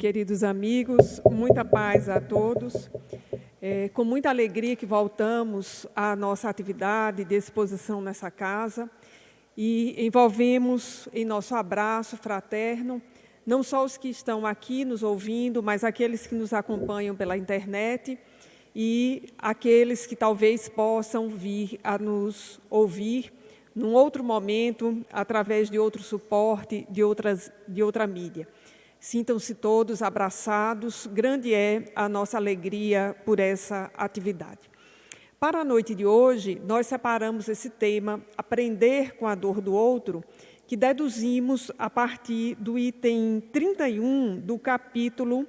queridos amigos, muita paz a todos. Com muita alegria que voltamos à nossa atividade de exposição nessa casa e envolvemos em nosso abraço fraterno, não só os que estão aqui nos ouvindo, mas aqueles que nos acompanham pela internet e aqueles que talvez possam vir a nos ouvir num outro momento, através de outro suporte, de outra mídia. Sintam-se todos abraçados, grande é a nossa alegria por essa atividade. Para a noite de hoje, nós separamos esse tema, Aprender com a Dor do Outro, que deduzimos a partir do item 31 do capítulo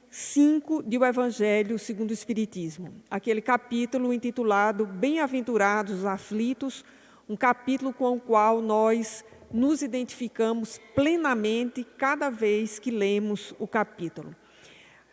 5 do Evangelho segundo o Espiritismo. Aquele capítulo intitulado Bem-aventurados os aflitos, um capítulo com o qual nós nos identificamos plenamente cada vez que lemos o capítulo.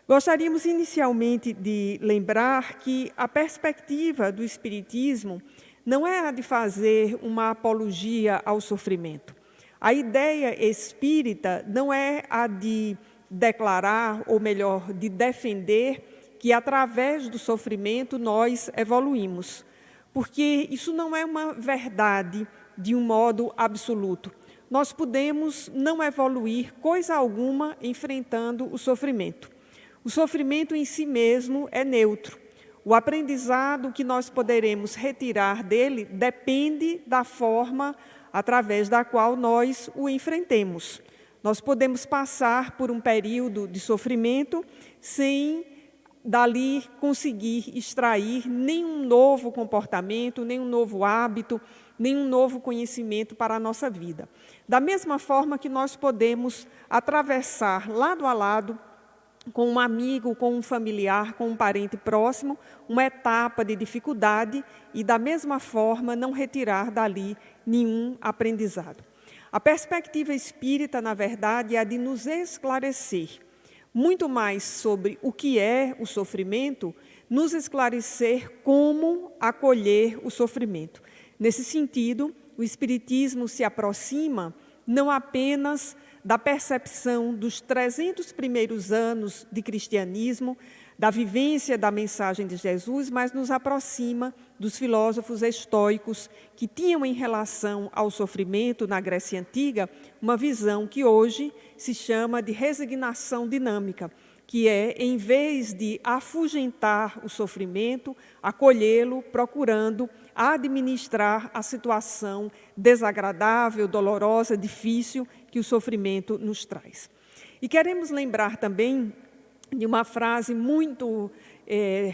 Gostaríamos inicialmente de lembrar que a perspectiva do Espiritismo não é a de fazer uma apologia ao sofrimento. A ideia espírita não é a de declarar, ou melhor, de defender que através do sofrimento nós evoluímos, porque isso não é uma verdade de um modo absoluto. Nós podemos não evoluir coisa alguma enfrentando o sofrimento. O sofrimento em si mesmo é neutro. O aprendizado que nós poderemos retirar dele depende da forma através da qual nós o enfrentemos. Nós podemos passar por um período de sofrimento sem dali conseguir extrair nenhum novo comportamento, nenhum novo hábito, nenhum novo conhecimento para a nossa vida. Da mesma forma que nós podemos atravessar lado a lado, com um amigo, com um familiar, com um parente próximo, uma etapa de dificuldade e, da mesma forma, não retirar dali nenhum aprendizado. A perspectiva espírita, na verdade, é a de nos esclarecer muito mais sobre o que é o sofrimento, nos esclarecer como acolher o sofrimento. Nesse sentido, o Espiritismo se aproxima não apenas da percepção dos 300 primeiros anos de cristianismo, da vivência da mensagem de Jesus, mas nos aproxima dos filósofos estoicos que tinham em relação ao sofrimento na Grécia Antiga uma visão que hoje se chama de resignação dinâmica, que é, em vez de afugentar o sofrimento, acolhê-lo, procurando administrar a situação desagradável, dolorosa, difícil que o sofrimento nos traz. E queremos lembrar também de uma frase muito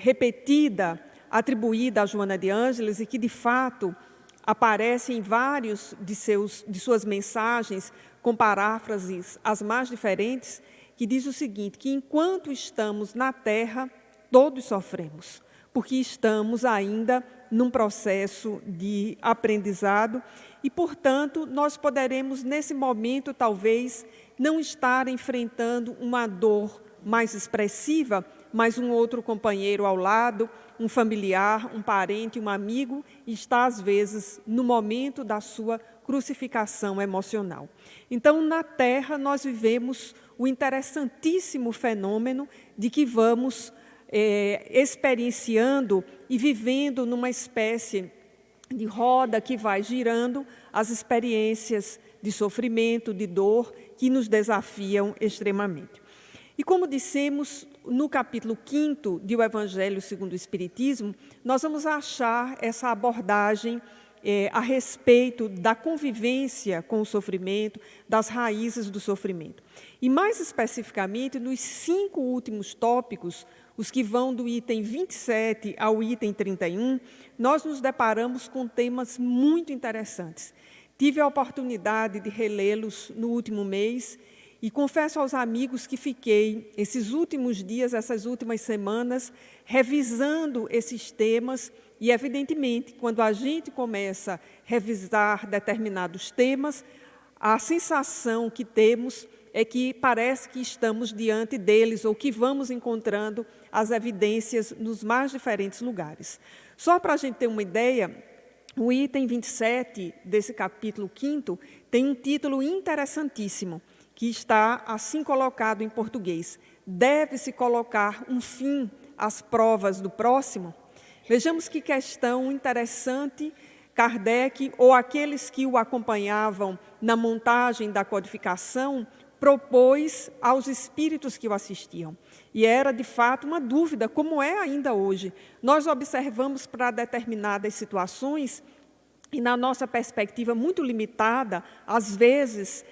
repetida, atribuída a Joana de Ângeles e que, de fato, aparece em vários de suas mensagens, com paráfrases as mais diferentes, que diz o seguinte, que enquanto estamos na Terra, todos sofremos, porque estamos ainda num processo de aprendizado e, portanto, nós poderemos, nesse momento, talvez, não estar enfrentando uma dor mais expressiva, mas um outro companheiro ao lado, um familiar, um parente, um amigo, está, às vezes, no momento da sua crucificação emocional. Então, na Terra, nós vivemos o interessantíssimo fenômeno de que vamos experienciando e vivendo numa espécie de roda que vai girando as experiências de sofrimento, de dor, que nos desafiam extremamente. E como dissemos, no capítulo 5 do Evangelho segundo o Espiritismo, nós vamos achar essa abordagem a respeito da convivência com o sofrimento, das raízes do sofrimento. E mais especificamente, nos 5 últimos tópicos, os que vão do item 27 ao item 31, nós nos deparamos com temas muito interessantes. Tive a oportunidade de relê-los no último mês e confesso aos amigos que fiquei esses últimos dias, essas últimas semanas, revisando esses temas e, evidentemente, quando a gente começa a revisar determinados temas, a sensação que temos é que parece que estamos diante deles ou que vamos encontrando as evidências nos mais diferentes lugares. Só para a gente ter uma ideia, o item 27 desse capítulo 5 tem um título interessantíssimo, que está assim colocado em português: deve-se colocar um fim às provas do próximo? Vejamos que questão interessante. Kardec, ou aqueles que o acompanhavam na montagem da codificação, propôs aos espíritos que o assistiam. E era, de fato, uma dúvida, como é ainda hoje. Nós observamos para determinadas situações, e na nossa perspectiva muito limitada, às vezes,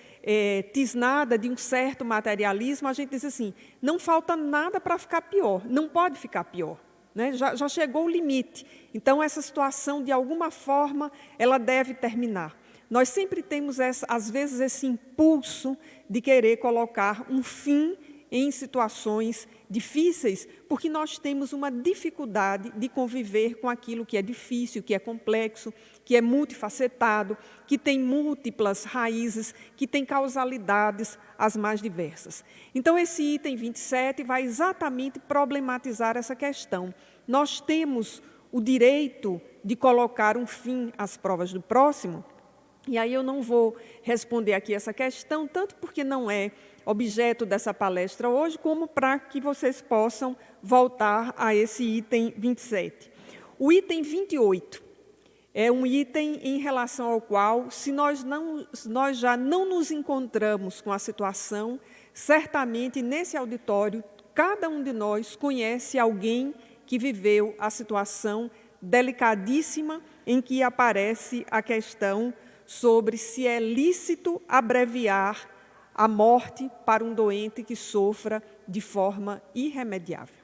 tisnada de um certo materialismo, a gente diz assim, não falta nada para ficar pior, não pode ficar pior. Né? Já chegou o limite. Então, essa situação, de alguma forma, ela deve terminar. Nós sempre temos, às vezes, esse impulso de querer colocar um fim em situações difíceis, porque nós temos uma dificuldade de conviver com aquilo que é difícil, que é complexo, que é multifacetado, que tem múltiplas raízes, que tem causalidades as mais diversas. Então, esse item 27 vai exatamente problematizar essa questão. Nós temos o direito de colocar um fim às provas do próximo, e aí eu não vou responder aqui essa questão, tanto porque não é objeto dessa palestra hoje, como para que vocês possam voltar a esse item 27. O item 28 é um item em relação ao qual, se nós já não nos encontramos com a situação, certamente nesse auditório, cada um de nós conhece alguém que viveu a situação delicadíssima em que aparece a questão sobre se é lícito abreviar a morte para um doente que sofra de forma irremediável.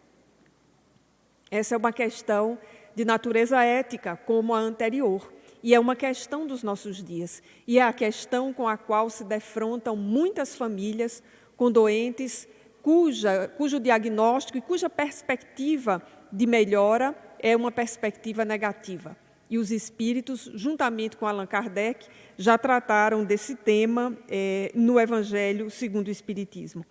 Essa é uma questão de natureza ética, como a anterior, e é uma questão dos nossos dias, e é a questão com a qual se defrontam muitas famílias com doentes cujo diagnóstico e cuja perspectiva de melhora é uma perspectiva negativa. E os espíritos, juntamente com Allan Kardec, já trataram desse tema no Evangelho segundo o Espiritismo.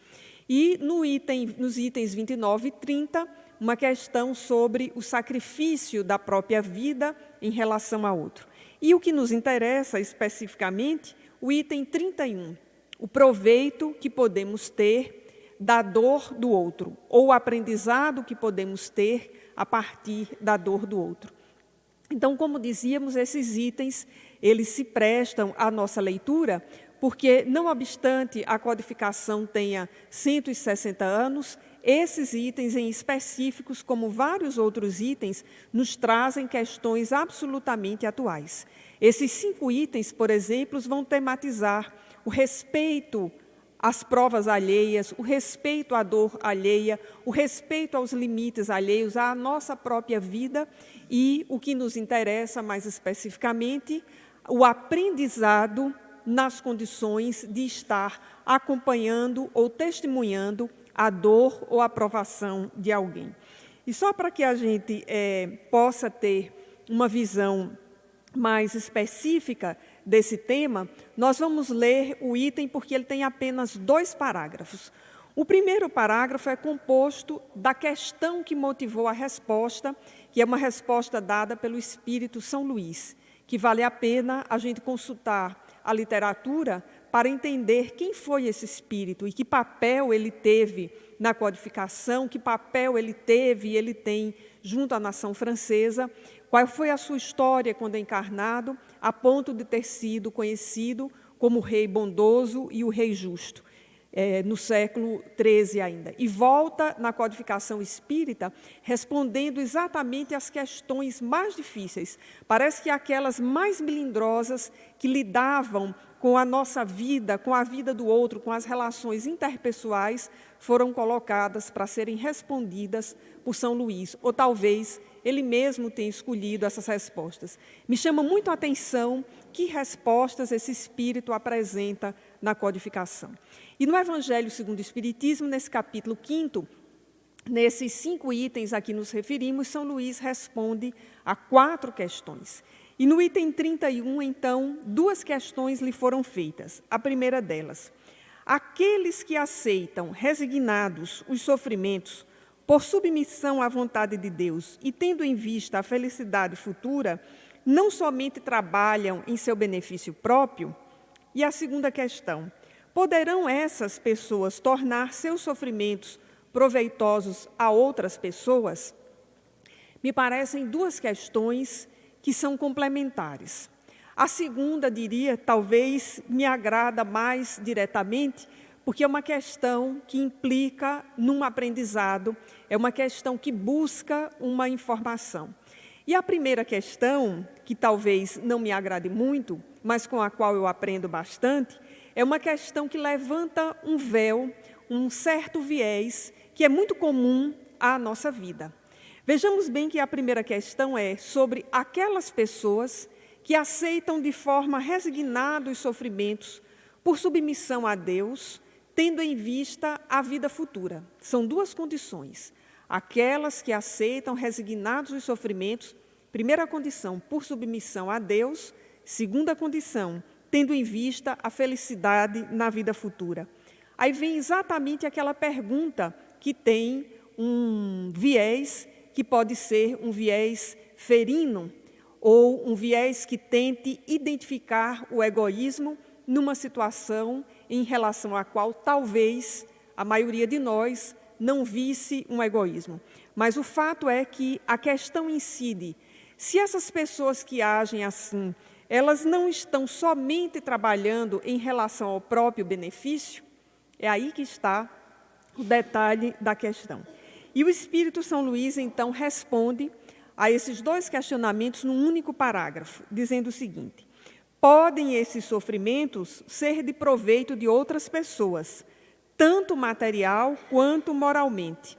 E nos itens 29 e 30, uma questão sobre o sacrifício da própria vida em relação a outro. E o que nos interessa especificamente, o item 31, o proveito que podemos ter da dor do outro, ou o aprendizado que podemos ter a partir da dor do outro. Então, como dizíamos, esses itens, eles se prestam à nossa leitura, porque, não obstante a codificação tenha 160 anos, esses itens em específicos, como vários outros itens, nos trazem questões absolutamente atuais. Esses 5 itens, por exemplo, vão tematizar o respeito às provas alheias, o respeito à dor alheia, o respeito aos limites alheios, à nossa própria vida e, o que nos interessa mais especificamente, o aprendizado nas condições de estar acompanhando ou testemunhando a dor ou a provação de alguém. E só para que a gente possa ter uma visão mais específica desse tema, nós vamos ler o item porque ele tem apenas 2 parágrafos. O primeiro parágrafo é composto da questão que motivou a resposta, que é uma resposta dada pelo Espírito São Luís, que vale a pena a gente consultar a literatura para entender quem foi esse espírito e que papel ele teve na codificação, que papel ele teve e ele tem junto à nação francesa, qual foi a sua história quando encarnado, a ponto de ter sido conhecido como o rei bondoso e o rei justo, no século XIII ainda. E volta na codificação espírita respondendo exatamente às questões mais difíceis. Parece que aquelas mais melindrosas que lidavam com a nossa vida, com a vida do outro, com as relações interpessoais, foram colocadas para serem respondidas por São Luís, ou talvez ele mesmo tenha escolhido essas respostas. Me chama muito a atenção que respostas esse espírito apresenta na codificação. E no Evangelho segundo o Espiritismo, nesse capítulo 5º, nesses 5 itens a que nos referimos, São Luís responde a 4 questões. E no item 31, então, 2 questões lhe foram feitas. A primeira delas: aqueles que aceitam resignados os sofrimentos por submissão à vontade de Deus e tendo em vista a felicidade futura, não somente trabalham em seu benefício próprio? E a segunda questão: poderão essas pessoas tornar seus sofrimentos proveitosos a outras pessoas, me parecem duas questões que são complementares. A segunda, diria, talvez me agrada mais diretamente, porque é uma questão que implica num aprendizado, é uma questão que busca uma informação. E a primeira questão, que talvez não me agrade muito, mas com a qual eu aprendo bastante, é uma questão que levanta um véu, um certo viés, que é muito comum à nossa vida. Vejamos bem que a primeira questão é sobre aquelas pessoas que aceitam de forma resignada os sofrimentos por submissão a Deus, tendo em vista a vida futura. São duas condições. Aquelas que aceitam resignados os sofrimentos, primeira condição, por submissão a Deus, segunda condição, tendo em vista a felicidade na vida futura. Aí vem exatamente aquela pergunta que tem um viés, que pode ser um viés ferino, ou um viés que tente identificar o egoísmo numa situação em relação à qual talvez a maioria de nós não visse um egoísmo. Mas o fato é que a questão incide. Se essas pessoas que agem assim, elas não estão somente trabalhando em relação ao próprio benefício, é aí que está o detalhe da questão. E o Espírito São Luís, então, responde a esses dois questionamentos num único parágrafo, dizendo o seguinte: podem esses sofrimentos ser de proveito de outras pessoas, tanto material quanto moralmente.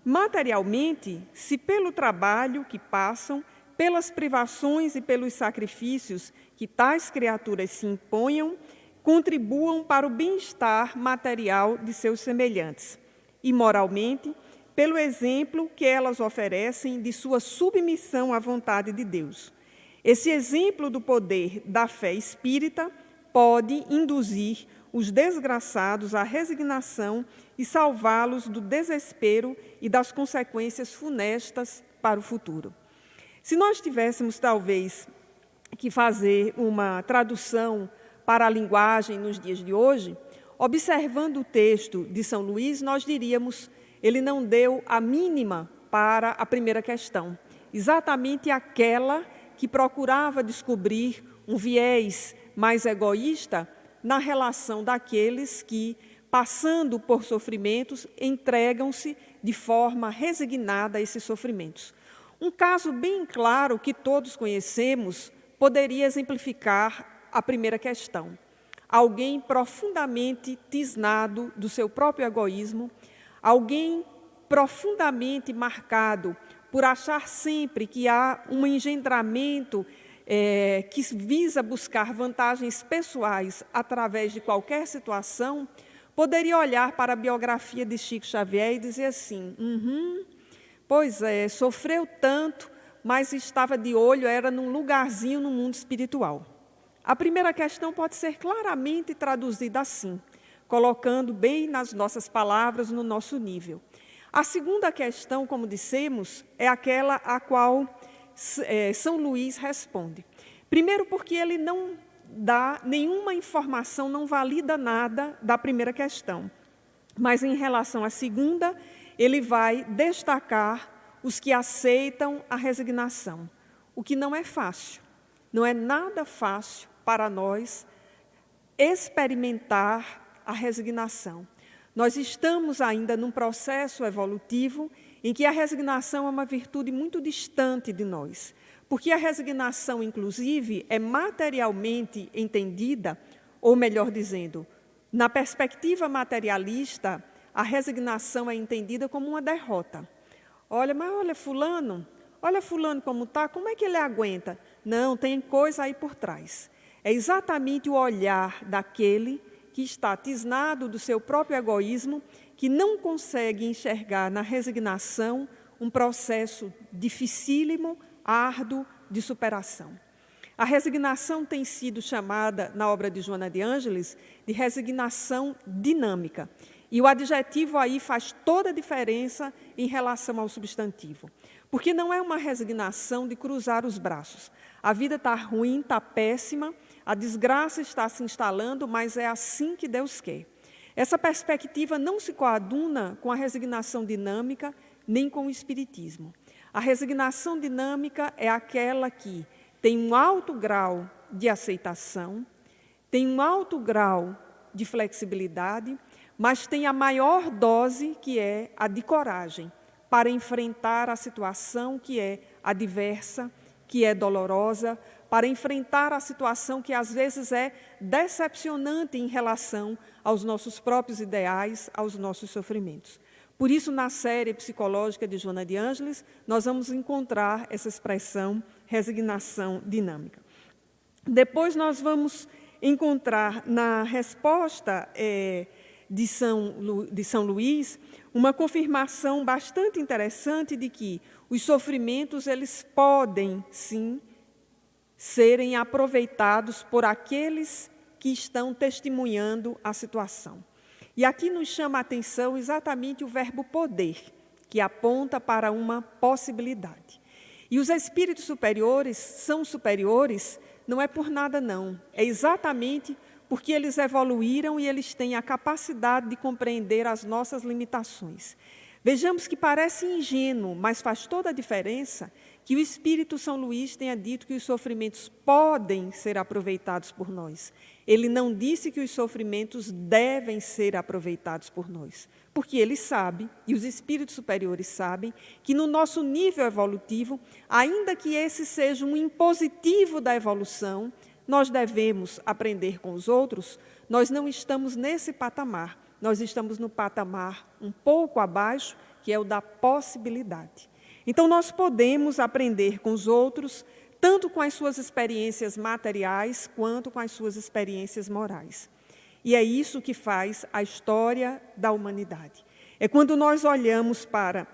Materialmente, se pelo trabalho que passam, pelas privações e pelos sacrifícios que tais criaturas se imponham, contribuam para o bem-estar material de seus semelhantes. E moralmente, pelo exemplo que elas oferecem de sua submissão à vontade de Deus. Esse exemplo do poder da fé espírita pode induzir os desgraçados à resignação e salvá-los do desespero e das consequências funestas para o futuro. Se nós tivéssemos, talvez, que fazer uma tradução para a linguagem nos dias de hoje, observando o texto de São Luís, nós diríamos: ele não deu a mínima para a primeira questão, exatamente aquela que procurava descobrir um viés mais egoísta na relação daqueles que, passando por sofrimentos, entregam-se de forma resignada a esses sofrimentos. Um caso bem claro que todos conhecemos poderia exemplificar a primeira questão. Alguém profundamente tisnado do seu próprio egoísmo, alguém profundamente marcado por achar sempre que há um engendramento que visa buscar vantagens pessoais através de qualquer situação, poderia olhar para a biografia de Chico Xavier e dizer assim: pois é, sofreu tanto, mas estava de olho, era num lugarzinho no mundo espiritual. A primeira questão pode ser claramente traduzida assim, colocando bem nas nossas palavras, no nosso nível. A segunda questão, como dissemos, é aquela a qual São Luís responde. Primeiro porque ele não dá nenhuma informação, não valida nada da primeira questão. Mas em relação à segunda, ele vai destacar os que aceitam a resignação, o que não é fácil. Não é nada fácil para nós experimentar a resignação. Nós estamos ainda num processo evolutivo em que a resignação é uma virtude muito distante de nós, porque a resignação, inclusive, é materialmente entendida, ou melhor dizendo, na perspectiva materialista, a resignação é entendida como uma derrota. Olha fulano como está, como é que ele aguenta? Não, tem coisa aí por trás. É exatamente o olhar daquele que está tisnado do seu próprio egoísmo, que não consegue enxergar na resignação um processo dificílimo, árduo de superação. A resignação tem sido chamada, na obra de Joana de Ângeles, de resignação dinâmica. E o adjetivo aí faz toda a diferença em relação ao substantivo. Porque não é uma resignação de cruzar os braços. A vida está ruim, está péssima, a desgraça está se instalando, mas é assim que Deus quer. Essa perspectiva não se coaduna com a resignação dinâmica, nem com o espiritismo. A resignação dinâmica é aquela que tem um alto grau de aceitação, tem um alto grau de flexibilidade, mas tem a maior dose, que é a de coragem, para enfrentar a situação que é adversa, que é dolorosa, para enfrentar a situação que às vezes é decepcionante em relação aos nossos próprios ideais, aos nossos sofrimentos. Por isso, na série psicológica de Joana de Ângeles, nós vamos encontrar essa expressão resignação dinâmica. Depois nós vamos encontrar na resposta de São Luís uma confirmação bastante interessante de que os sofrimentos eles podem, sim, serem aproveitados por aqueles que estão testemunhando a situação. E aqui nos chama a atenção exatamente o verbo poder, que aponta para uma possibilidade. E os espíritos superiores são superiores, não é por nada não, é exatamente porque eles evoluíram e eles têm a capacidade de compreender as nossas limitações. Vejamos que parece ingênuo, mas faz toda a diferença que o Espírito São Luís tenha dito que os sofrimentos podem ser aproveitados por nós. Ele não disse que os sofrimentos devem ser aproveitados por nós, porque ele sabe, e os espíritos superiores sabem, que no nosso nível evolutivo, ainda que esse seja um impositivo da evolução, nós devemos aprender com os outros, nós não estamos nesse patamar, nós estamos no patamar um pouco abaixo, que é o da possibilidade. Então, nós podemos aprender com os outros, tanto com as suas experiências materiais, quanto com as suas experiências morais. E é isso que faz a história da humanidade. É quando nós olhamos para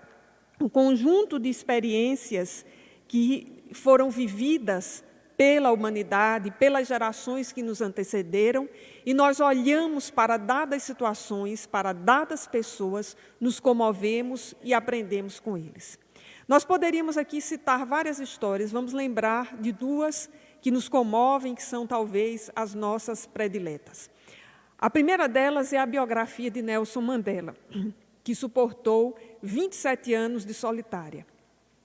o conjunto de experiências que foram vividas pela humanidade, pelas gerações que nos antecederam, e nós olhamos para dadas situações, para dadas pessoas, nos comovemos e aprendemos com eles. Nós poderíamos aqui citar várias histórias, vamos lembrar de duas que nos comovem, que são talvez as nossas prediletas. A primeira delas é a biografia de Nelson Mandela, que suportou 27 anos de solitária.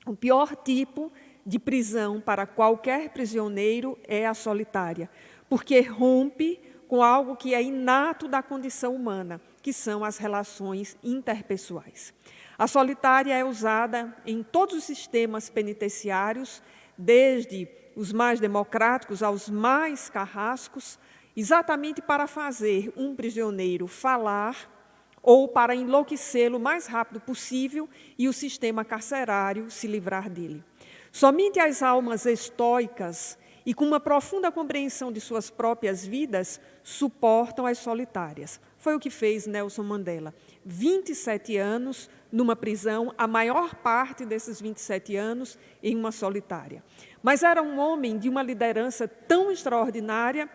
O pior tipo de prisão para qualquer prisioneiro é a solitária, porque rompe com algo que é inato da condição humana, que são as relações interpessoais. A solitária é usada em todos os sistemas penitenciários, desde os mais democráticos aos mais carrascos, exatamente para fazer um prisioneiro falar ou para enlouquecê-lo o mais rápido possível e o sistema carcerário se livrar dele. Somente as almas estoicas e com uma profunda compreensão de suas próprias vidas suportam as solitárias. Foi o que fez Nelson Mandela. 27 anos numa prisão, a maior parte desses 27 anos em uma solitária. Mas era um homem de uma liderança tão extraordinária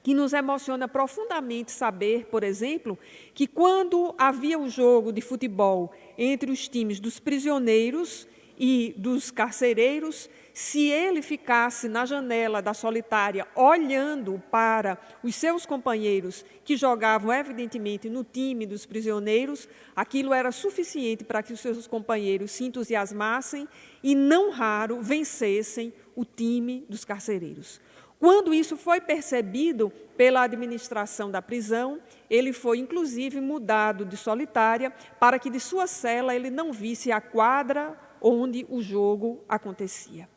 que nos emociona profundamente saber, por exemplo, que quando havia o jogo de futebol entre os times dos prisioneiros e dos carcereiros, se ele ficasse na janela da solitária olhando para os seus companheiros que jogavam evidentemente no time dos prisioneiros, aquilo era suficiente para que os seus companheiros se entusiasmassem e, não raro, vencessem o time dos carcereiros. Quando isso foi percebido pela administração da prisão, ele foi, inclusive, mudado de solitária para que de sua cela ele não visse a quadra onde o jogo acontecia.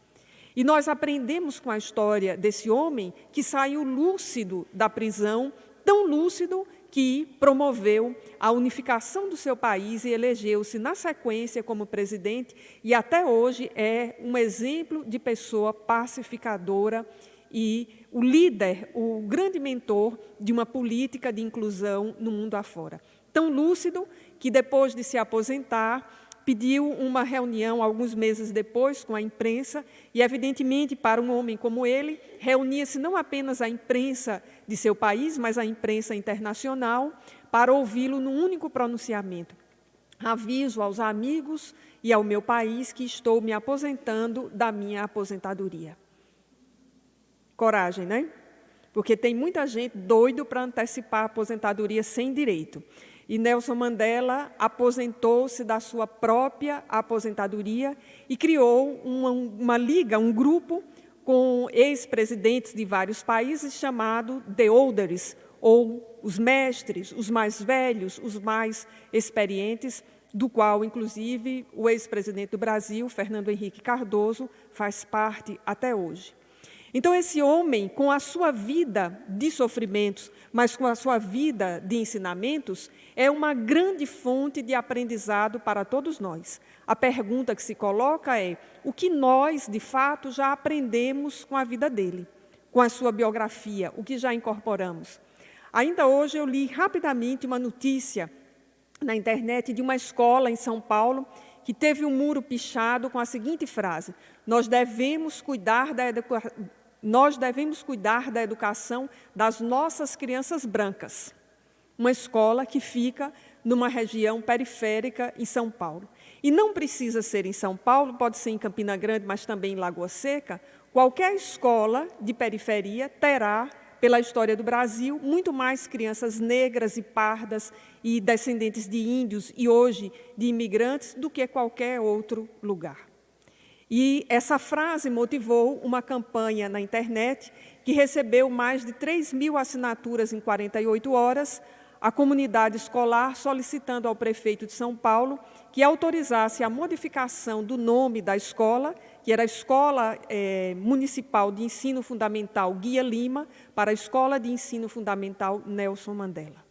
E nós aprendemos com a história desse homem que saiu lúcido da prisão, tão lúcido que promoveu a unificação do seu país e elegeu-se na sequência como presidente e até hoje é um exemplo de pessoa pacificadora e o líder, o grande mentor de uma política de inclusão no mundo afora. Tão lúcido que depois de se aposentar, pediu uma reunião alguns meses depois com a imprensa e, evidentemente, para um homem como ele, reunia-se não apenas a imprensa de seu país, mas a imprensa internacional, para ouvi-lo num único pronunciamento. Aviso aos amigos e ao meu país que estou me aposentando da minha aposentadoria. Coragem, né? porque tem muita gente doido para antecipar a aposentadoria sem direito. E Nelson Mandela aposentou-se da sua própria aposentadoria e criou uma liga, um grupo com ex-presidentes de vários países chamado The Olders, ou os mestres, os mais velhos, os mais experientes, do qual, inclusive, o ex-presidente do Brasil, Fernando Henrique Cardoso, faz parte até hoje. Então, esse homem, com a sua vida de sofrimentos, mas com a sua vida de ensinamentos, é uma grande fonte de aprendizado para todos nós. A pergunta que se coloca é: o que nós, de fato, já aprendemos com a vida dele, com a sua biografia, o que já incorporamos? Ainda hoje eu li rapidamente uma notícia na internet de uma escola em São Paulo que teve um muro pichado com a seguinte frase: nós devemos cuidar da educação das nossas crianças brancas. Uma escola que fica numa região periférica em São Paulo. E não precisa ser em São Paulo, pode ser em Campina Grande, mas também em Lagoa Seca. Qualquer escola de periferia terá, pela história do Brasil, muito mais crianças negras e pardas e descendentes de índios e hoje de imigrantes do que qualquer outro lugar. E essa frase motivou uma campanha na internet que recebeu mais de 3.000 assinaturas em 48 horas, a comunidade escolar solicitando ao prefeito de São Paulo que autorizasse a modificação do nome da escola, que era a Escola Municipal de Ensino Fundamental Guia Lima, para a Escola de Ensino Fundamental Nelson Mandela,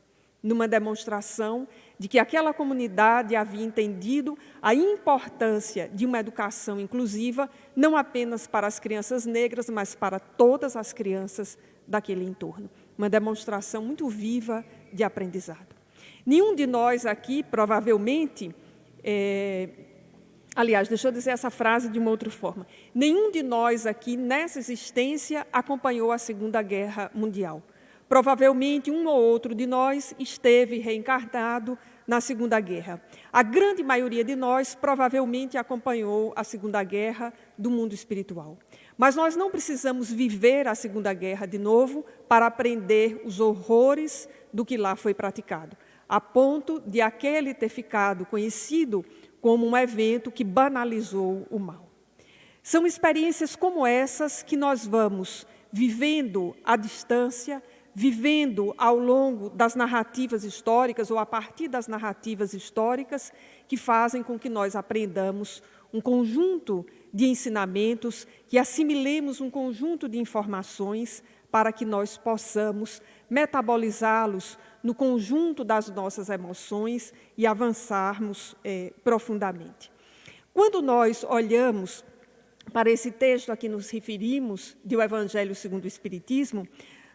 numa demonstração de que aquela comunidade havia entendido a importância de uma educação inclusiva, não apenas para as crianças negras, mas para todas as crianças daquele entorno. Uma demonstração muito viva de aprendizado. Nenhum de nós aqui, provavelmente, aliás, deixa eu dizer essa frase de uma outra forma. Nenhum de nós aqui, nessa existência, acompanhou a Segunda Guerra Mundial. Provavelmente, um ou outro de nós esteve reencarnado na Segunda Guerra. A grande maioria de nós, provavelmente, acompanhou a Segunda Guerra do mundo espiritual. Mas nós não precisamos viver a Segunda Guerra de novo para aprender os horrores do que lá foi praticado, a ponto de aquele ter ficado conhecido como um evento que banalizou o mal. São experiências como essas que nós vamos vivendo à distância, vivendo ao longo das narrativas históricas ou a partir das narrativas históricas, que fazem com que nós aprendamos um conjunto de ensinamentos, que assimilemos um conjunto de informações para que nós possamos metabolizá-los no conjunto das nossas emoções e avançarmos profundamente. Quando nós olhamos para esse texto a que nos referimos, do Evangelho segundo o Espiritismo,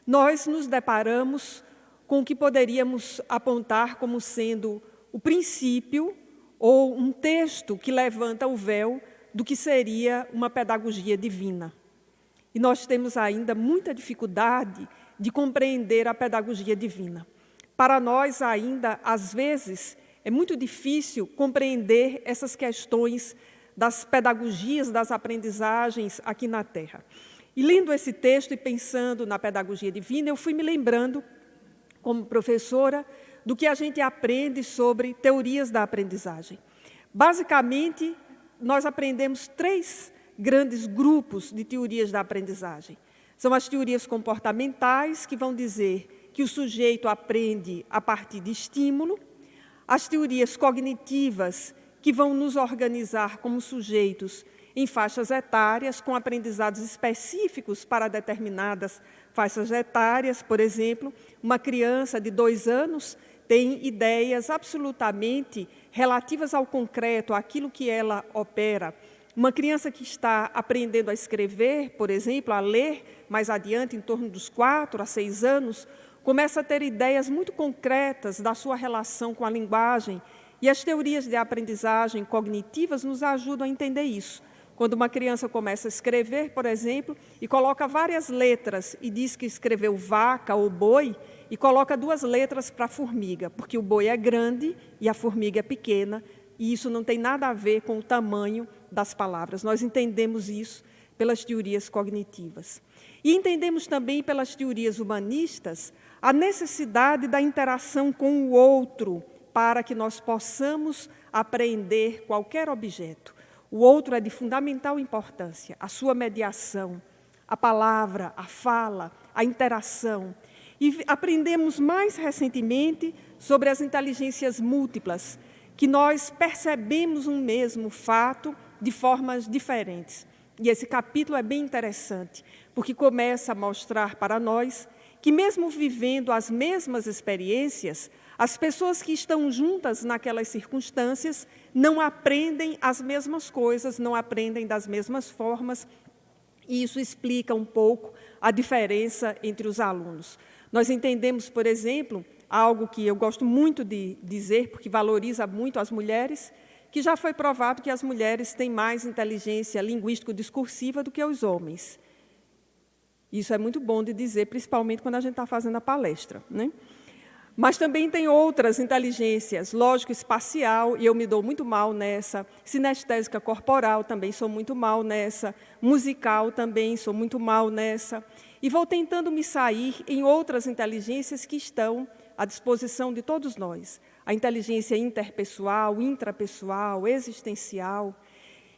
nós nos deparamos com o que poderíamos apontar como sendo o princípio ou um texto que levanta o véu do que seria uma pedagogia divina. E nós temos ainda muita dificuldade de compreender a pedagogia divina. Para nós ainda, às vezes, é muito difícil compreender essas questões das pedagogias, das aprendizagens aqui na Terra. E lendo esse texto e pensando na pedagogia divina, eu fui me lembrando, como professora, do que a gente aprende sobre teorias da aprendizagem. Basicamente, nós aprendemos 3 grandes grupos de teorias da aprendizagem. São as teorias comportamentais, que vão dizer que o sujeito aprende a partir de estímulo, as teorias cognitivas, que vão nos organizar como sujeitos em faixas etárias, com aprendizados específicos para determinadas faixas etárias. Por exemplo, uma criança de 2 anos tem ideias absolutamente relativas ao concreto, àquilo que ela opera. Uma criança que está aprendendo a escrever, por exemplo, a ler, mais adiante, em torno dos 4 a 6 anos, começa a ter ideias muito concretas da sua relação com a linguagem. E as teorias de aprendizagem cognitivas nos ajudam a entender isso. Quando uma criança começa a escrever, por exemplo, e coloca várias letras e diz que escreveu vaca ou boi, e coloca 2 letras para formiga, porque o boi é grande e a formiga é pequena, e isso não tem nada a ver com o tamanho das palavras. Nós entendemos isso pelas teorias cognitivas. E entendemos também pelas teorias humanistas a necessidade da interação com o outro para que nós possamos apreender qualquer objeto. O outro é de fundamental importância, a sua mediação, a palavra, a fala, a interação. E aprendemos mais recentemente sobre as inteligências múltiplas, que nós percebemos um mesmo fato de formas diferentes. E esse capítulo é bem interessante, porque começa a mostrar para nós que, mesmo vivendo as mesmas experiências, as pessoas que estão juntas naquelas circunstâncias não aprendem as mesmas coisas, não aprendem das mesmas formas, e isso explica um pouco a diferença entre os alunos. Nós entendemos, por exemplo, algo que eu gosto muito de dizer, porque valoriza muito as mulheres, que já foi provado que as mulheres têm mais inteligência linguístico-discursiva do que os homens. Isso é muito bom de dizer, principalmente quando a gente está fazendo a palestra, né? Mas também tem outras inteligências, lógico-espacial, e eu me dou muito mal nessa, sinestésica corporal, também sou muito mal nessa, musical, também sou muito mal nessa, e vou tentando me sair em outras inteligências que estão à disposição de todos nós. A inteligência interpessoal, intrapessoal, existencial.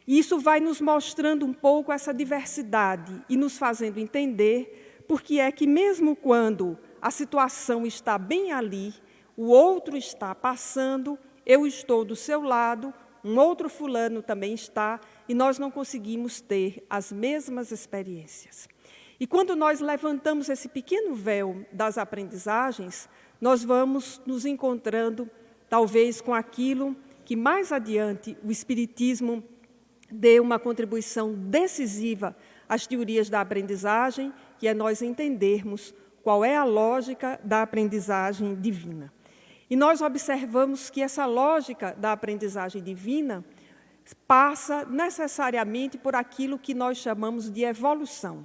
E isso vai nos mostrando um pouco essa diversidade e nos fazendo entender porque é que, mesmo quando a situação está bem ali, o outro está passando, eu estou do seu lado, um outro fulano também está, e nós não conseguimos ter as mesmas experiências. E quando nós levantamos esse pequeno véu das aprendizagens, nós vamos nos encontrando, talvez, com aquilo que mais adiante o Espiritismo deu uma contribuição decisiva às teorias da aprendizagem, que é nós entendermos qual é a lógica da aprendizagem divina. E nós observamos que essa lógica da aprendizagem divina passa necessariamente por aquilo que nós chamamos de evolução.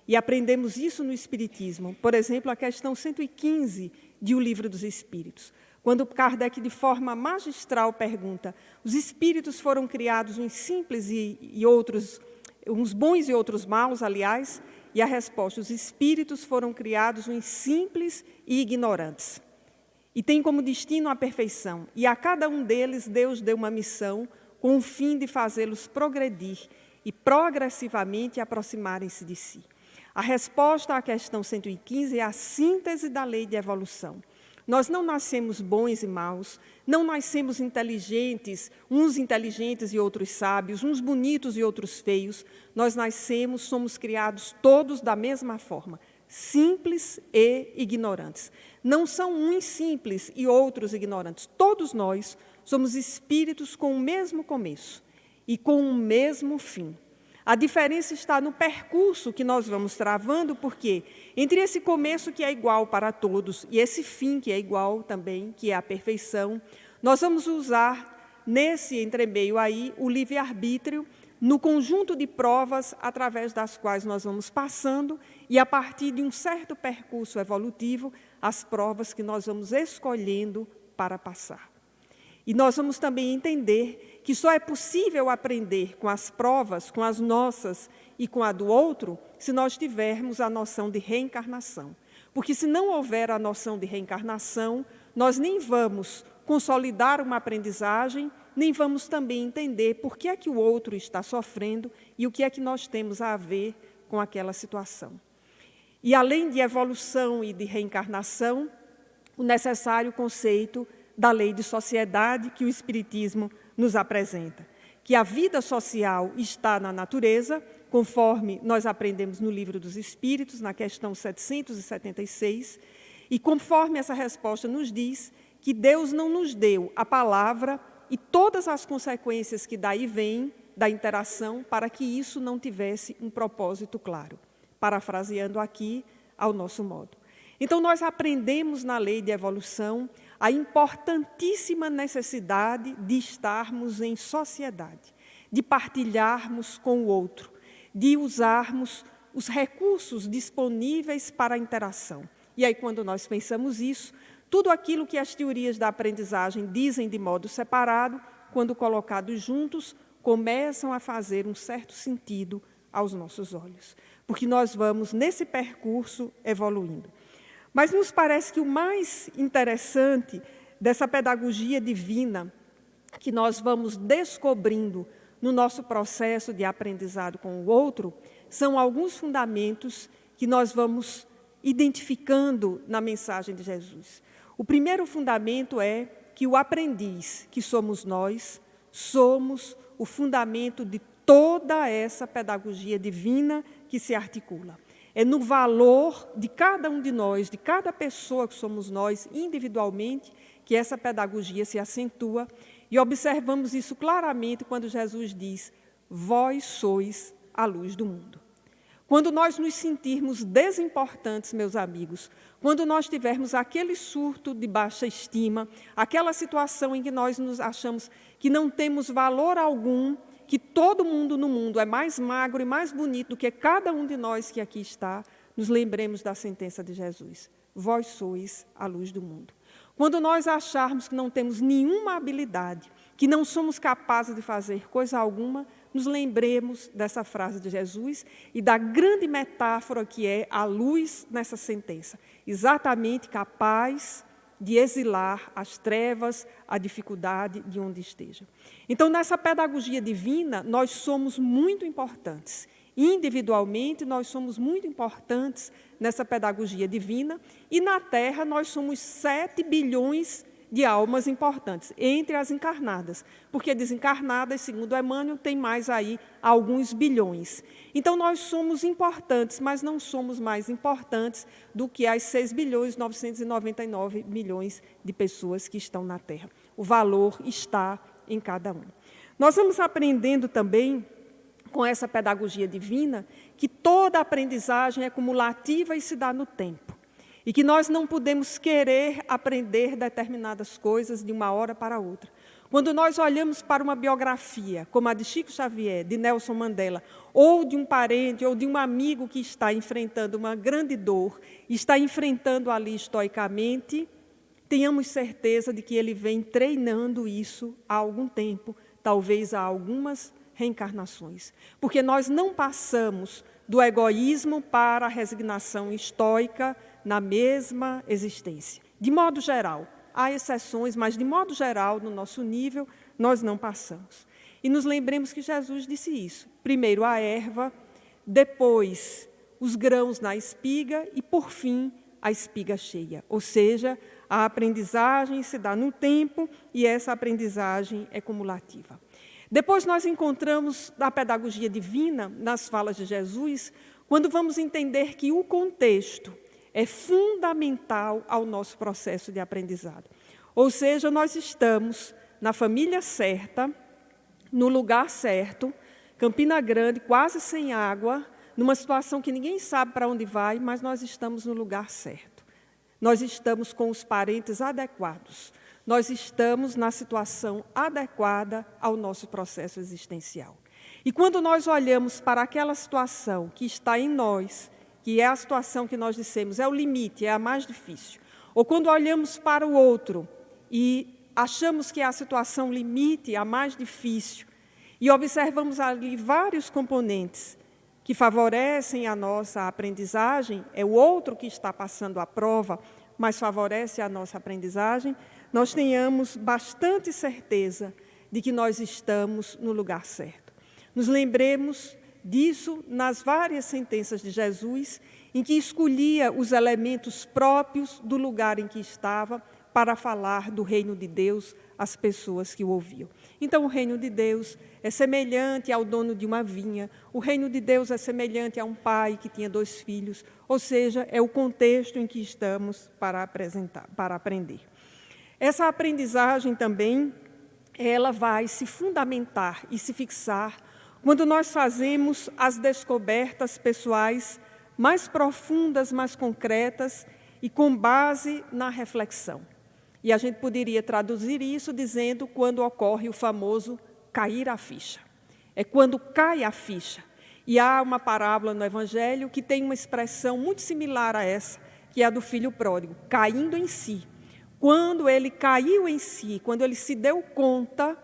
E aprendemos isso no Espiritismo. Por exemplo, a questão 115 de O Livro dos Espíritos. Quando Kardec, de forma magistral, pergunta: os espíritos foram criados uns simples e outros, uns bons e outros maus, aliás, e a resposta: os espíritos foram criados uns simples e ignorantes. E tem como destino a perfeição. E a cada um deles Deus deu uma missão com o fim de fazê-los progredir e progressivamente aproximarem-se de si. A resposta à questão 115 é a síntese da lei de evolução. Nós não nascemos bons e maus, não nascemos inteligentes, uns inteligentes e outros sábios, uns bonitos e outros feios. Nós nascemos, somos criados todos da mesma forma, simples e ignorantes. Não são uns simples e outros ignorantes. Todos nós somos espíritos com o mesmo começo e com o mesmo fim. A diferença está no percurso que nós vamos travando, porque entre esse começo que é igual para todos e esse fim que é igual também, que é a perfeição, nós vamos usar nesse entremeio aí o livre-arbítrio no conjunto de provas através das quais nós vamos passando e, a partir de um certo percurso evolutivo, as provas que nós vamos escolhendo para passar. E nós vamos também entender que só é possível aprender com as provas, com as nossas e com a do outro, se nós tivermos a noção de reencarnação. Porque se não houver a noção de reencarnação, nós nem vamos consolidar uma aprendizagem, nem vamos também entender por que é que o outro está sofrendo e o que é que nós temos a ver com aquela situação. E além de evolução e de reencarnação, o necessário conceito da lei de sociedade que o Espiritismo nos apresenta, que a vida social está na natureza, conforme nós aprendemos no Livro dos Espíritos, na questão 776, e conforme essa resposta nos diz que Deus não nos deu a palavra e todas as consequências que daí vêm da interação para que isso não tivesse um propósito claro, parafraseando aqui ao nosso modo. Então, nós aprendemos na lei de evolução a importantíssima necessidade de estarmos em sociedade, de partilharmos com o outro, de usarmos os recursos disponíveis para a interação. E aí, quando nós pensamos isso, tudo aquilo que as teorias da aprendizagem dizem de modo separado, quando colocados juntos, começam a fazer um certo sentido aos nossos olhos, porque nós vamos, nesse percurso, evoluindo. Mas nos parece que o mais interessante dessa pedagogia divina que nós vamos descobrindo no nosso processo de aprendizado com o outro, são alguns fundamentos que nós vamos identificando na mensagem de Jesus. O primeiro fundamento é que o aprendiz, que somos nós, somos o fundamento de toda essa pedagogia divina que se articula. É no valor de cada um de nós, de cada pessoa que somos nós, individualmente, que essa pedagogia se acentua. E observamos isso claramente quando Jesus diz: vós sois a luz do mundo. Quando nós nos sentirmos desimportantes, meus amigos, quando nós tivermos aquele surto de baixa estima, aquela situação em que nós nos achamos que não temos valor algum, que todo mundo no mundo é mais magro e mais bonito do que cada um de nós que aqui está, nos lembremos da sentença de Jesus: vós sois a luz do mundo. Quando nós acharmos que não temos nenhuma habilidade, que não somos capazes de fazer coisa alguma, nos lembremos dessa frase de Jesus e da grande metáfora que é a luz nessa sentença, exatamente capaz de exilar as trevas, a dificuldade de onde esteja. Então, nessa pedagogia divina, nós somos muito importantes. Individualmente, nós somos muito importantes nessa pedagogia divina, e na Terra nós somos 7 bilhões de almas importantes, entre as encarnadas, porque desencarnadas, segundo Emmanuel, tem mais aí alguns bilhões. Então, nós somos importantes, mas não somos mais importantes do que as 6 bilhões 999 milhões de pessoas que estão na Terra. O valor está em cada um. Nós vamos aprendendo também, com essa pedagogia divina, que toda aprendizagem é cumulativa e se dá no tempo. E que nós não podemos querer aprender determinadas coisas de uma hora para outra. Quando nós olhamos para uma biografia, como a de Chico Xavier, de Nelson Mandela, ou de um parente, ou de um amigo que está enfrentando uma grande dor, está enfrentando ali estoicamente, tenhamos certeza de que ele vem treinando isso há algum tempo, talvez há algumas reencarnações. Porque nós não passamos do egoísmo para a resignação estoica na mesma existência. De modo geral, há exceções, mas de modo geral, no nosso nível, nós não passamos. E nos lembremos que Jesus disse isso. Primeiro a erva, depois os grãos na espiga e, por fim, a espiga cheia. Ou seja, a aprendizagem se dá no tempo e essa aprendizagem é cumulativa. Depois nós encontramos a pedagogia divina, nas falas de Jesus, quando vamos entender que o contexto é fundamental ao nosso processo de aprendizado. Ou seja, nós estamos na família certa, no lugar certo, Campina Grande, quase sem água, numa situação que ninguém sabe para onde vai, mas nós estamos no lugar certo. Nós estamos com os parentes adequados. Nós estamos na situação adequada ao nosso processo existencial. E quando nós olhamos para aquela situação que está em nós, que é a situação que nós dissemos, é o limite, é a mais difícil. Ou quando olhamos para o outro e achamos que é a situação limite, a mais difícil, e observamos ali vários componentes que favorecem a nossa aprendizagem, é o outro que está passando a prova, mas favorece a nossa aprendizagem, nós tenhamos bastante certeza de que nós estamos no lugar certo. Nos lembremos disso nas várias sentenças de Jesus, em que escolhia os elementos próprios do lugar em que estava para falar do reino de Deus às pessoas que o ouviam. Então, o reino de Deus é semelhante ao dono de uma vinha, o reino de Deus é semelhante a um pai que tinha 2 filhos, ou seja, é o contexto em que estamos para aprender. Essa aprendizagem também, ela vai se fundamentar e se fixar quando nós fazemos as descobertas pessoais mais profundas, mais concretas e com base na reflexão. E a gente poderia traduzir isso dizendo quando ocorre o famoso cair a ficha. É quando cai a ficha. E há uma parábola no Evangelho que tem uma expressão muito similar a essa, que é a do filho pródigo, caindo em si. Quando ele caiu em si, quando ele se deu conta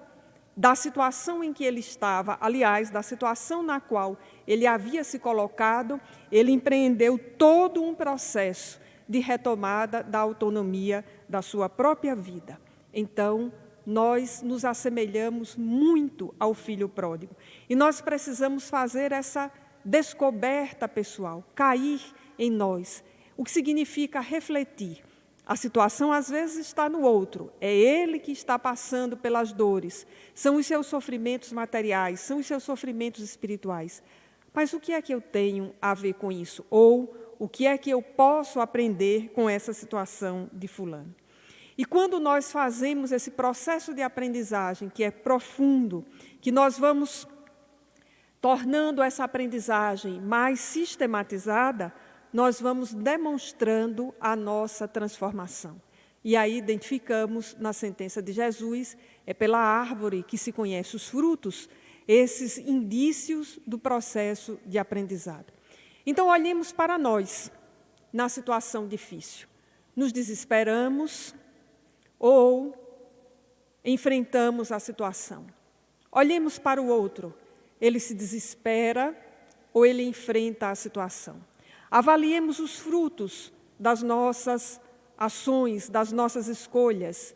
da situação em que ele estava, aliás, da situação na qual ele havia se colocado, ele empreendeu todo um processo de retomada da autonomia da sua própria vida. Então, nós nos assemelhamos muito ao filho pródigo. E nós precisamos fazer essa descoberta pessoal, cair em nós, o que significa refletir. A situação, às vezes, está no outro. É ele que está passando pelas dores. São os seus sofrimentos materiais, são os seus sofrimentos espirituais. Mas o que é que eu tenho a ver com isso? Ou o que é que eu posso aprender com essa situação de fulano? E quando nós fazemos esse processo de aprendizagem, que é profundo, que nós vamos tornando essa aprendizagem mais sistematizada, nós vamos demonstrando a nossa transformação. E aí identificamos na sentença de Jesus, é pela árvore que se conhece os frutos, esses indícios do processo de aprendizado. Então, olhemos para nós, na situação difícil. Nos desesperamos ou enfrentamos a situação. Olhemos para o outro, ele se desespera ou ele enfrenta a situação. Avaliemos os frutos das nossas ações, das nossas escolhas.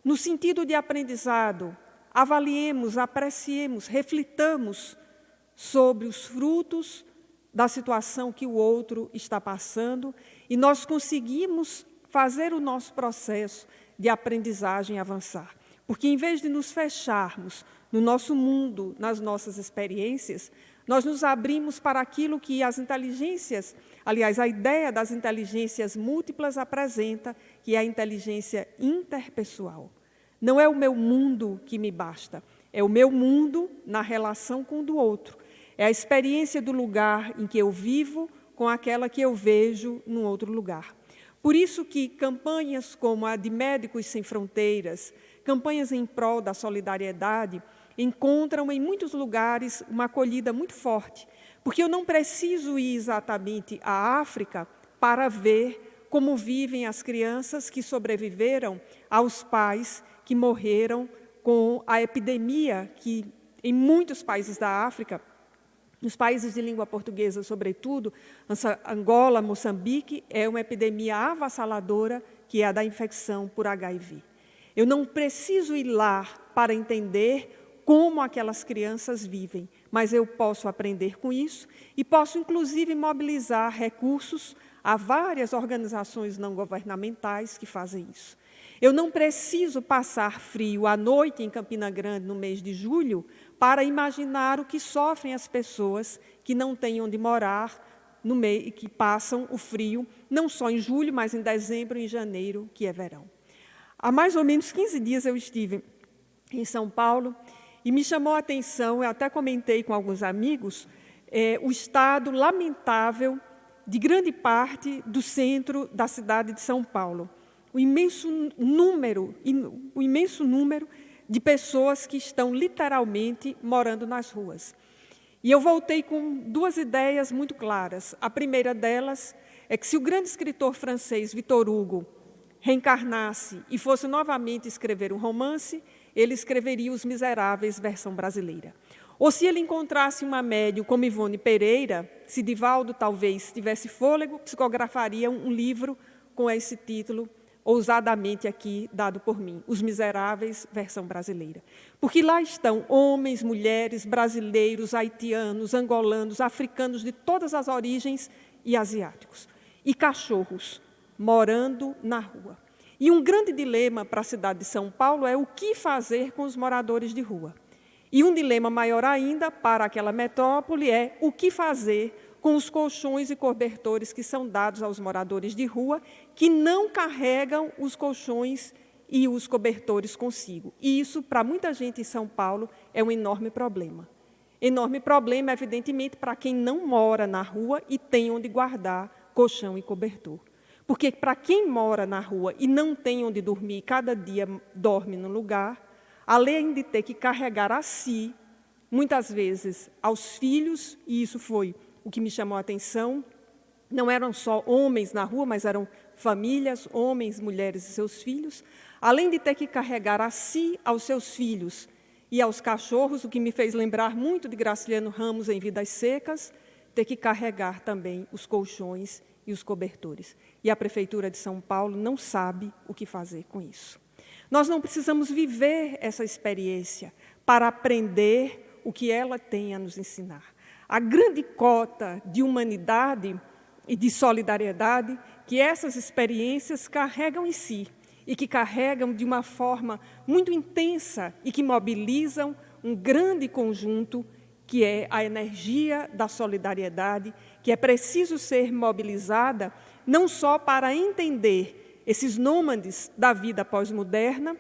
No sentido de aprendizado, avaliemos, apreciemos, reflitamos sobre os frutos da situação que o outro está passando e nós conseguimos fazer o nosso processo de aprendizagem avançar. Porque, em vez de nos fecharmos no nosso mundo, nas nossas experiências, nós nos abrimos para aquilo que as inteligências, aliás, a ideia das inteligências múltiplas apresenta, que é a inteligência interpessoal. Não é o meu mundo que me basta, é o meu mundo na relação com o do outro. É a experiência do lugar em que eu vivo com aquela que eu vejo num outro lugar. Por isso que campanhas como a de Médicos Sem Fronteiras, campanhas em prol da solidariedade, encontram em muitos lugares uma acolhida muito forte, porque eu não preciso ir exatamente à África para ver como vivem as crianças que sobreviveram aos pais que morreram com a epidemia que, em muitos países da África, nos países de língua portuguesa, sobretudo, Angola, Moçambique, é uma epidemia avassaladora, que é a da infecção por HIV. Eu não preciso ir lá para entender como aquelas crianças vivem, mas eu posso aprender com isso e posso, inclusive, mobilizar recursos a várias organizações não governamentais que fazem isso. Eu não preciso passar frio à noite em Campina Grande, no mês de julho, para imaginar o que sofrem as pessoas que não têm onde morar no meio, que passam o frio, não só em julho, mas em dezembro e em janeiro, que é verão. Há mais ou menos 15 dias eu estive em São Paulo e me chamou a atenção, eu até comentei com alguns amigos, o estado lamentável de grande parte do centro da cidade de São Paulo. O imenso número de pessoas que estão literalmente morando nas ruas. E eu voltei com duas ideias muito claras. A primeira delas é que se o grande escritor francês Victor Hugo reencarnasse e fosse novamente escrever um romance, ele escreveria Os Miseráveis, versão brasileira. Ou se ele encontrasse uma médium como Ivone Pereira, se Divaldo talvez tivesse fôlego, psicografaria um livro com esse título, ousadamente aqui dado por mim, Os Miseráveis, versão brasileira. Porque lá estão homens, mulheres, brasileiros, haitianos, angolanos, africanos de todas as origens e asiáticos. E cachorros morando na rua. E um grande dilema para a cidade de São Paulo é o que fazer com os moradores de rua. E um dilema maior ainda para aquela metrópole é o que fazer com os colchões e cobertores que são dados aos moradores de rua, que não carregam os colchões e os cobertores consigo. E isso, para muita gente em São Paulo, é um enorme problema. Enorme problema, evidentemente, para quem não mora na rua e tem onde guardar colchão e cobertor. Porque para quem mora na rua e não tem onde dormir, cada dia dorme no lugar, além de ter que carregar a si, muitas vezes aos filhos, e isso foi o que me chamou a atenção, não eram só homens na rua, mas eram famílias, homens, mulheres e seus filhos, além de ter que carregar a si, aos seus filhos E aos cachorros, o que me fez lembrar muito de Graciliano Ramos em Vidas Secas, ter que carregar também os colchões e os cobertores. E a Prefeitura de São Paulo não sabe o que fazer com isso. Nós não precisamos viver essa experiência para aprender o que ela tem a nos ensinar. A grande cota de humanidade e de solidariedade que essas experiências carregam em si e que carregam de uma forma muito intensa e que mobilizam um grande conjunto que é a energia da solidariedade, que é preciso ser mobilizada não só para entender esses nômades da vida pós-moderna,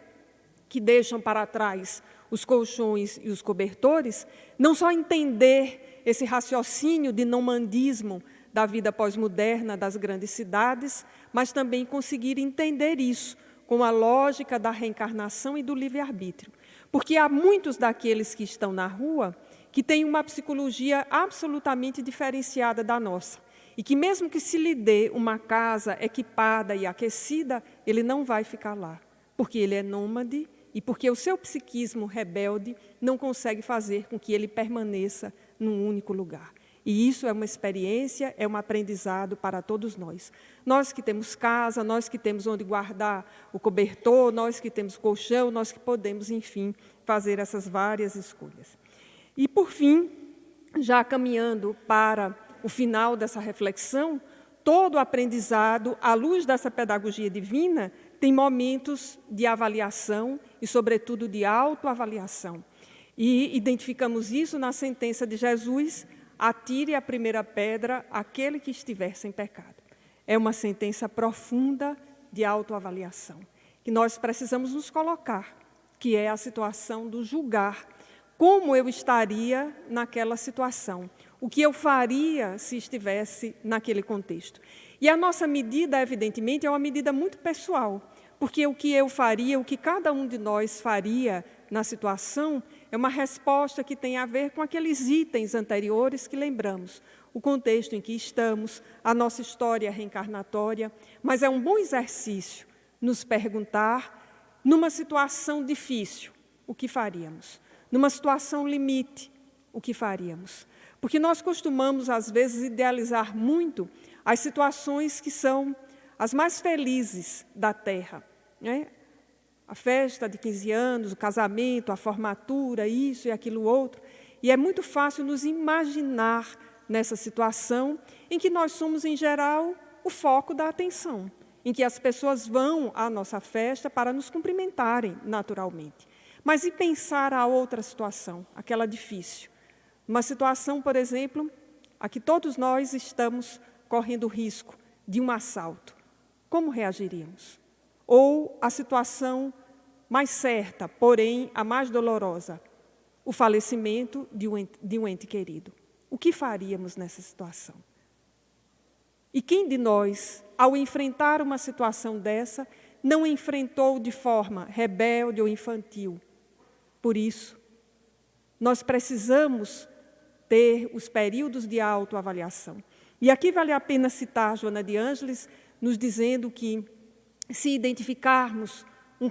que deixam para trás os colchões e os cobertores, não só entender esse raciocínio de nomandismo da vida pós-moderna das grandes cidades, mas também conseguir entender isso com a lógica da reencarnação e do livre-arbítrio. Porque há muitos daqueles que estão na rua que têm uma psicologia absolutamente diferenciada da nossa, e que mesmo que se lhe dê uma casa equipada e aquecida, ele não vai ficar lá, porque ele é nômade e porque o seu psiquismo rebelde não consegue fazer com que ele permaneça num único lugar. E isso é uma experiência, é um aprendizado para todos nós. Nós que temos casa, nós que temos onde guardar o cobertor, nós que temos colchão, nós que podemos, enfim, fazer essas várias escolhas. E, por fim, já caminhando para o final dessa reflexão, todo o aprendizado, à luz dessa pedagogia divina, tem momentos de avaliação e, sobretudo, de autoavaliação. E identificamos isso na sentença de Jesus: atire a primeira pedra aquele que estiver sem pecado. É uma sentença profunda de autoavaliação, que nós precisamos nos colocar, que é a situação do julgar. Como eu estaria naquela situação? O que eu faria se estivesse naquele contexto? E a nossa medida, evidentemente, é uma medida muito pessoal, porque o que eu faria, o que cada um de nós faria na situação, é uma resposta que tem a ver com aqueles itens anteriores que lembramos, o contexto em que estamos, a nossa história reencarnatória, mas é um bom exercício nos perguntar, numa situação difícil, o que faríamos? Numa situação limite, o que faríamos? Porque nós costumamos, às vezes, idealizar muito as situações que são as mais felizes da Terra, né? A festa de 15 anos, o casamento, a formatura, isso e aquilo outro. E é muito fácil nos imaginar nessa situação em que nós somos, em geral, o foco da atenção, em que as pessoas vão à nossa festa para nos cumprimentarem naturalmente. Mas e pensar a outra situação, aquela difícil? Uma situação, por exemplo, a que todos nós estamos correndo o risco de um assalto. Como reagiríamos? Ou a situação mais certa, porém a mais dolorosa, o falecimento de um ente querido. O que faríamos nessa situação? E quem de nós, ao enfrentar uma situação dessa, não enfrentou de forma rebelde ou infantil? Por isso, nós precisamos ter os períodos de autoavaliação. E aqui vale a pena citar Joana de Ângeles, nos dizendo que, se identificarmos um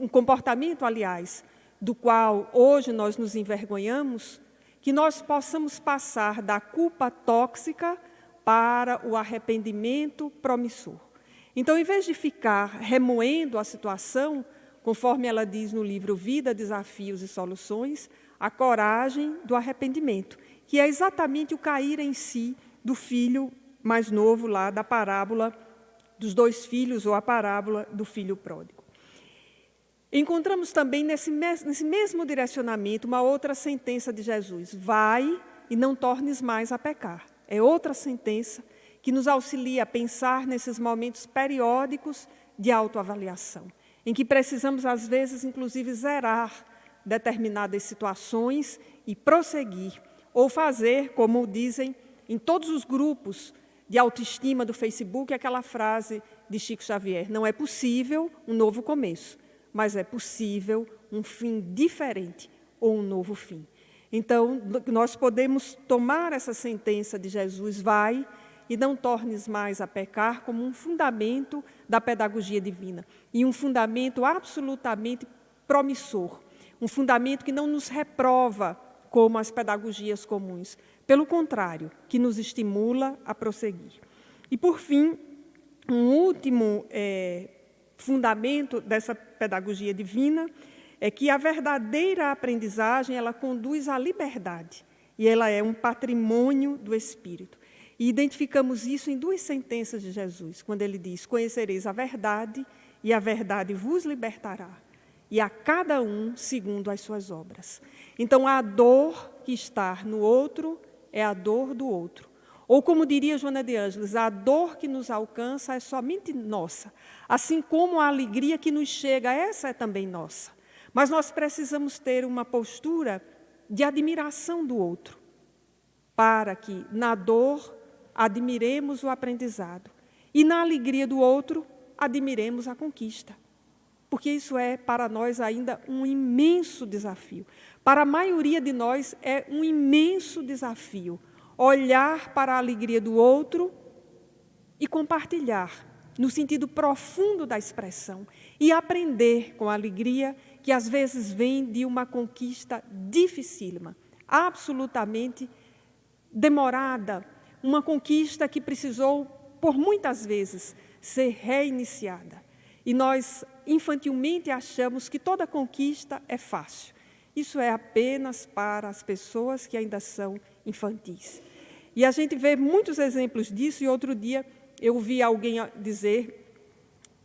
comportamento, aliás, do qual hoje nós nos envergonhamos, que nós possamos passar da culpa tóxica para o arrependimento promissor. Então, em vez de ficar remoendo a situação, conforme ela diz no livro Vida, Desafios e Soluções, a coragem do arrependimento, que é exatamente o cair em si do filho mais novo lá da parábola dos 2 filhos, ou a parábola do filho pródigo. Encontramos também nesse mesmo direcionamento uma outra sentença de Jesus: vai e não tornes mais a pecar. É outra sentença que nos auxilia a pensar nesses momentos periódicos de autoavaliação, em que precisamos, às vezes, inclusive, zerar determinadas situações e prosseguir, ou fazer, como dizem em todos os grupos de autoestima do Facebook, aquela frase de Chico Xavier: não é possível um novo começo, mas é possível um fim diferente ou um novo fim. Então, nós podemos tomar essa sentença de Jesus: vai e não tornes mais a pecar, como um fundamento da pedagogia divina, e um fundamento absolutamente promissor, um fundamento que não nos reprova como as pedagogias comuns. Pelo contrário, que nos estimula a prosseguir. E, por fim, um último fundamento dessa pedagogia divina é que a verdadeira aprendizagem, ela conduz à liberdade, e ela é um patrimônio do Espírito. E identificamos isso em 2 sentenças de Jesus, quando ele diz: conhecereis a verdade, e a verdade vos libertará, e a cada um segundo as suas obras. Então, a dor que está no outro é a dor do outro. Ou, como diria Joana de Ângeles, a dor que nos alcança é somente nossa, assim como a alegria que nos chega, essa é também nossa. Mas nós precisamos ter uma postura de admiração do outro, para que, na dor, admiremos o aprendizado, e na alegria do outro, admiremos a conquista. Porque isso é, para nós, ainda um imenso desafio. Para a maioria de nós, é um imenso desafio olhar para a alegria do outro e compartilhar, no sentido profundo da expressão, e aprender com a alegria que, às vezes, vem de uma conquista dificílima, absolutamente demorada, uma conquista que precisou, por muitas vezes, ser reiniciada. E nós, infantilmente, achamos que toda conquista é fácil. Isso é apenas para as pessoas que ainda são infantis. E a gente vê muitos exemplos disso, e outro dia eu ouvi alguém dizer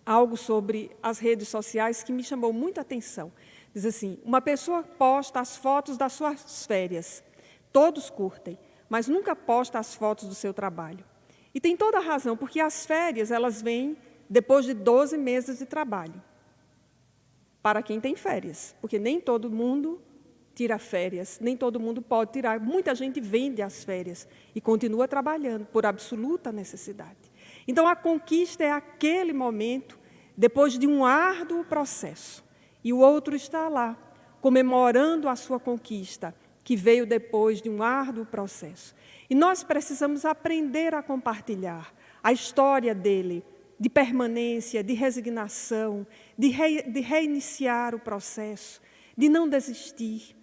algo sobre as redes sociais que me chamou muita atenção. Diz assim: uma pessoa posta as fotos das suas férias, todos curtem, mas nunca posta as fotos do seu trabalho. E tem toda a razão, porque as férias, elas vêm depois de 12 meses de trabalho. Para quem tem férias, porque nem todo mundo tira férias, nem todo mundo pode tirar. Muita gente vende as férias e continua trabalhando por absoluta necessidade. Então, a conquista é aquele momento, depois de um árduo processo. E o outro está lá, comemorando a sua conquista, que veio depois de um árduo processo. E nós precisamos aprender a compartilhar a história dele, de permanência, de resignação, de reiniciar o processo, de não desistir,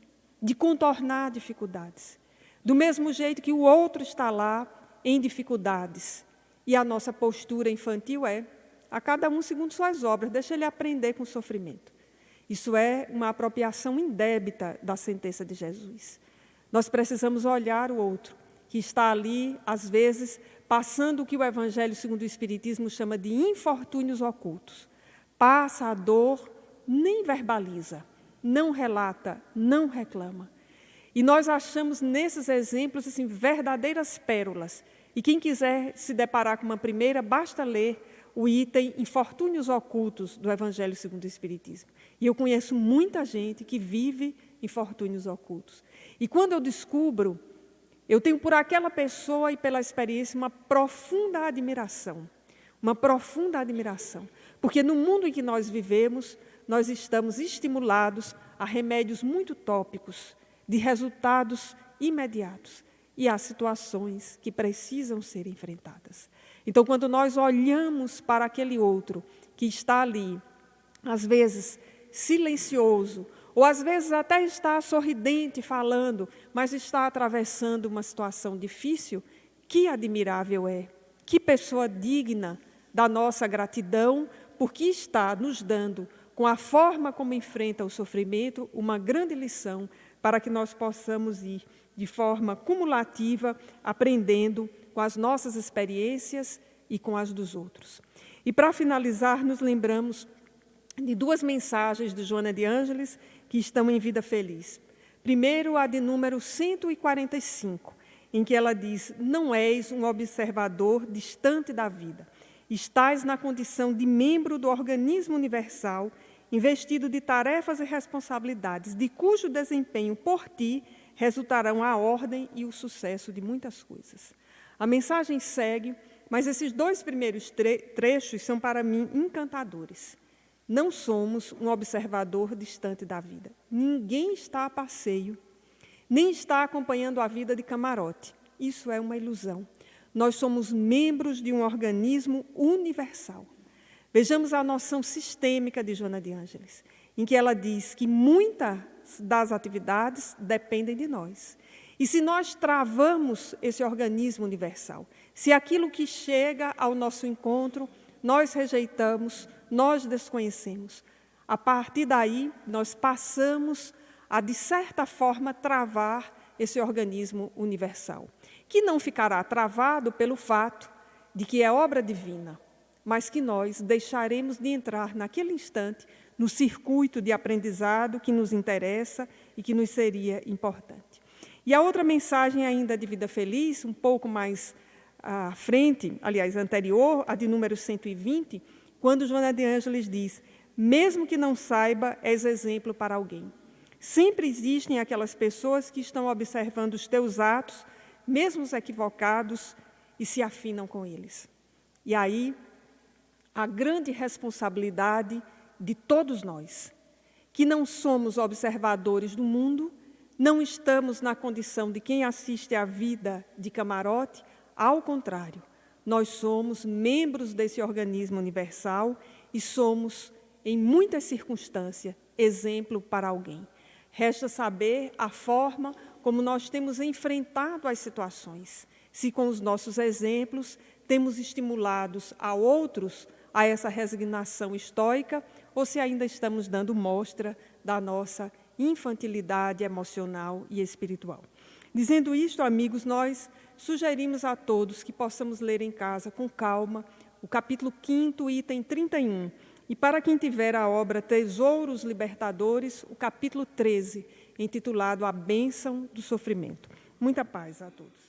de contornar dificuldades. Do mesmo jeito que o outro está lá em dificuldades. E a nossa postura infantil é: a cada um segundo suas obras, deixa ele aprender com o sofrimento. Isso é uma apropriação indébita da sentença de Jesus. Nós precisamos olhar o outro, que está ali, às vezes, passando o que o Evangelho segundo o Espiritismo chama de infortúnios ocultos. Passa a dor, nem verbaliza, não relata, não reclama. E nós achamos nesses exemplos assim, verdadeiras pérolas. E quem quiser se deparar com uma primeira, basta ler o item Infortúnios Ocultos do Evangelho segundo o Espiritismo. E eu conheço muita gente que vive infortúnios ocultos. E quando eu descubro, eu tenho por aquela pessoa e pela experiência uma profunda admiração. Uma profunda admiração. Porque no mundo em que nós vivemos, nós estamos estimulados a remédios muito tópicos, de resultados imediatos. E há situações que precisam ser enfrentadas. Então, quando nós olhamos para aquele outro que está ali, às vezes silencioso, ou às vezes até está sorridente falando, mas está atravessando uma situação difícil, que admirável é, que pessoa digna da nossa gratidão, porque está nos dando, com a forma como enfrenta o sofrimento, uma grande lição para que nós possamos ir de forma cumulativa, aprendendo com as nossas experiências e com as dos outros. E para finalizar, nos lembramos de 2 mensagens de Joana de Ângeles que estão em Vida Feliz. Primeiro, a de número 145, em que ela diz: não és um observador distante da vida, estás na condição de membro do organismo universal, investido de tarefas e responsabilidades, de cujo desempenho por ti resultarão a ordem e o sucesso de muitas coisas. A mensagem segue, mas esses 2 primeiros trechos são para mim encantadores. Não somos um observador distante da vida. Ninguém está a passeio, nem está acompanhando a vida de camarote. Isso é uma ilusão. Nós somos membros de um organismo universal. Vejamos a noção sistêmica de Joana de Ângeles, em que ela diz que muitas das atividades dependem de nós. E se nós travamos esse organismo universal, se aquilo que chega ao nosso encontro nós rejeitamos, nós desconhecemos, a partir daí nós passamos a, de certa forma, travar esse organismo universal, que não ficará travado pelo fato de que é obra divina, mas que nós deixaremos de entrar naquele instante no circuito de aprendizado que nos interessa e que nos seria importante. E a outra mensagem ainda de Vida Feliz, um pouco mais à frente, aliás, anterior, a de número 120, quando Joana de Ângeles diz: mesmo que não saiba, és exemplo para alguém. Sempre existem aquelas pessoas que estão observando os teus atos, mesmo os equivocados, e se afinam com eles. E aí, a grande responsabilidade de todos nós, que não somos observadores do mundo, não estamos na condição de quem assiste à vida de camarote, ao contrário, nós somos membros desse organismo universal e somos, em muitas circunstâncias, exemplo para alguém. Resta saber a forma como nós temos enfrentado as situações, se com os nossos exemplos temos estimulados a outros a essa resignação estoica ou se ainda estamos dando mostra da nossa infantilidade emocional e espiritual. Dizendo isto, amigos, nós sugerimos a todos que possamos ler em casa com calma o capítulo 5º, item 31, e para quem tiver a obra Tesouros Libertadores, o capítulo 13, intitulado A Bênção do Sofrimento. Muita paz a todos.